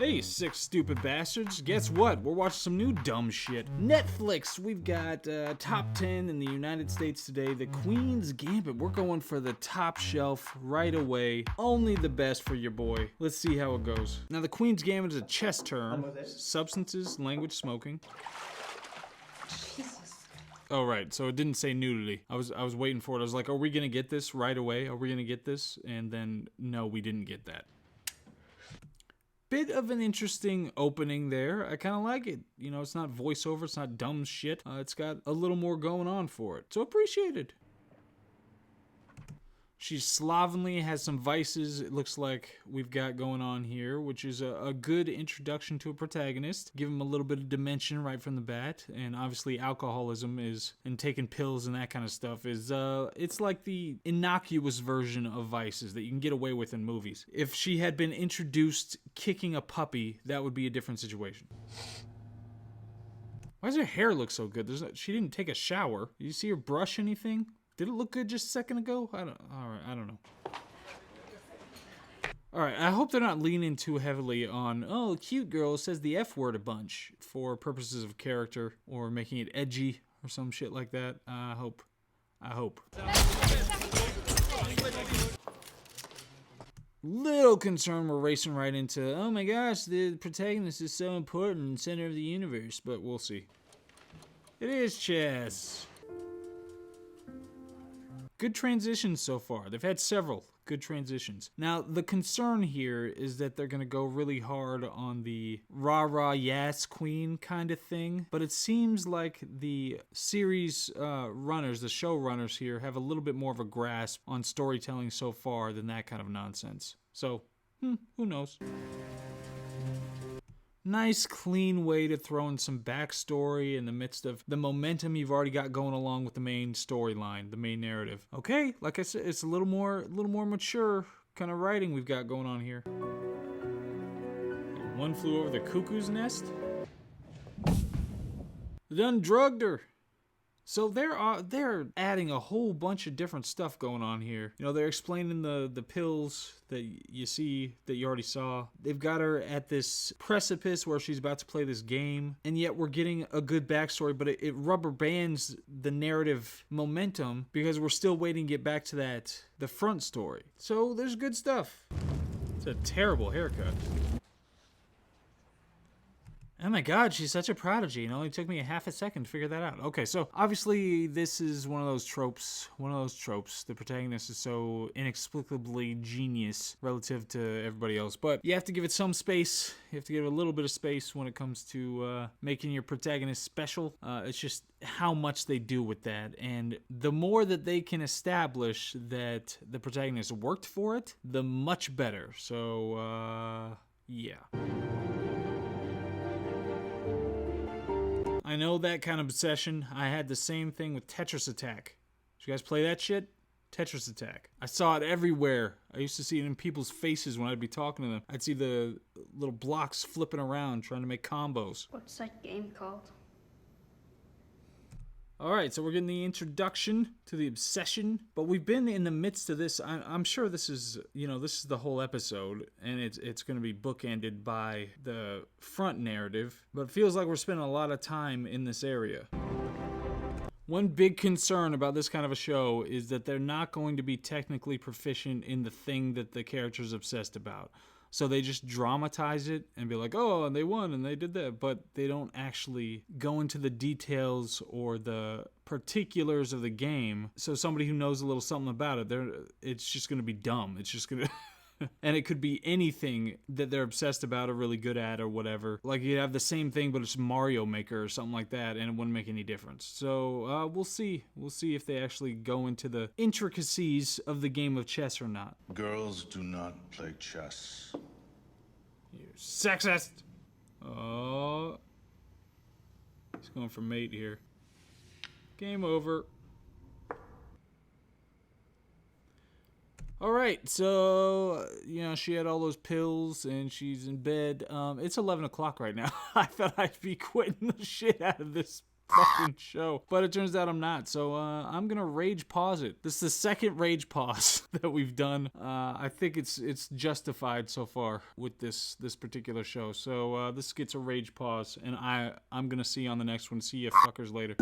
Hey, sick stupid bastards. Guess what? We're watching some new dumb shit. Netflix, we've got top 10 in the United States today. The Queen's Gambit. We're going for the top shelf right away. Only the best for your boy. Let's see how it goes. Now, the Queen's Gambit is a chess term. Substances, language, smoking. Jesus. Oh, right. So it didn't say nudity. I was waiting for it. I was like, are we going to get this right away? Are we going to get this? And then, no, we didn't get that. Bit of an interesting opening there. I kind of like it. You know, it's not voiceover. It's not dumb shit. It's got a little more going on for it. So appreciated. She slovenly has some vices, it looks like we've got going on here, which is a good introduction to a protagonist. Give him a little bit of dimension right from the bat. And obviously alcoholism and taking pills and that kind of stuff is, it's like the innocuous version of vices that you can get away with in movies. If she had been introduced kicking a puppy, that would be a different situation. Why does her hair look so good? She didn't take a shower. Did you see her brush anything? Did it look good just a second ago? I don't know. Alright, I hope they're not leaning too heavily on, oh, cute girl says the F word a bunch for purposes of character or making it edgy or some shit like that. I hope. Little concern we're racing right into, oh my gosh, the protagonist is so important, center of the universe, but we'll see. It is chess. Good transitions so far. They've had several good transitions. Now, the concern here is that they're going to go really hard on the rah-rah yes queen kind of thing, but it seems like the series runners, the showrunners here, have a little bit more of a grasp on storytelling so far than that kind of nonsense. So, who knows? Nice, clean way to throw in some backstory in the midst of the momentum you've already got going along with the main storyline, the main narrative. Okay, like I said, it's a little more mature kind of writing we've got going on here. One flew over the cuckoo's nest. They done drugged her. So they're adding a whole bunch of different stuff going on here. You know, they're explaining the pills that you see, that you already saw. They've got her at this precipice where she's about to play this game, and yet we're getting a good backstory, but it rubber bands the narrative momentum because we're still waiting to get back to the front story. So there's good stuff. It's a terrible haircut. Oh my god, she's such a prodigy. It only took me a half a second to figure that out. Okay, so obviously this is one of those tropes. The protagonist is so inexplicably genius relative to everybody else. But you have to give it some space. You have to give it a little bit of space when it comes to making your protagonist special. It's just how much they do with that. And the more that they can establish that the protagonist worked for it, the much better. So, yeah. I know that kind of obsession. I had the same thing with Tetris Attack. Did you guys play that shit? Tetris Attack. I saw it everywhere. I used to see it in people's faces when I'd be talking to them. I'd see the little blocks flipping around trying to make combos. What's that game called? Alright, so we're getting the introduction to the obsession, but we've been in the midst of this. I'm sure this is, this is the whole episode, and it's going to be bookended by the front narrative, but it feels like we're spending a lot of time in this area. One big concern about this kind of a show is that they're not going to be technically proficient in the thing that the character's obsessed about. So they just dramatize it and be like, oh, and they won and they did that. But they don't actually go into the details or the particulars of the game. So somebody who knows a little something about it, it's just going to be dumb. It's just going to... And it could be anything that they're obsessed about or really good at or whatever. Like you'd have the same thing, but it's Mario Maker or something like that, and it wouldn't make any difference. So we'll see. We'll see if they actually go into the intricacies of the game of chess or not. Girls do not play chess. You sexist! Oh. He's going for mate here. Game over. Alright, so, she had all those pills and she's in bed. It's 11 o'clock right now. I thought I'd be quitting the shit out of this fucking show. But it turns out I'm not, so I'm gonna rage pause it. This is the second rage pause that we've done. I think it's justified so far with this particular show. So this gets a rage pause, and I'm gonna see you on the next one. See you fuckers later.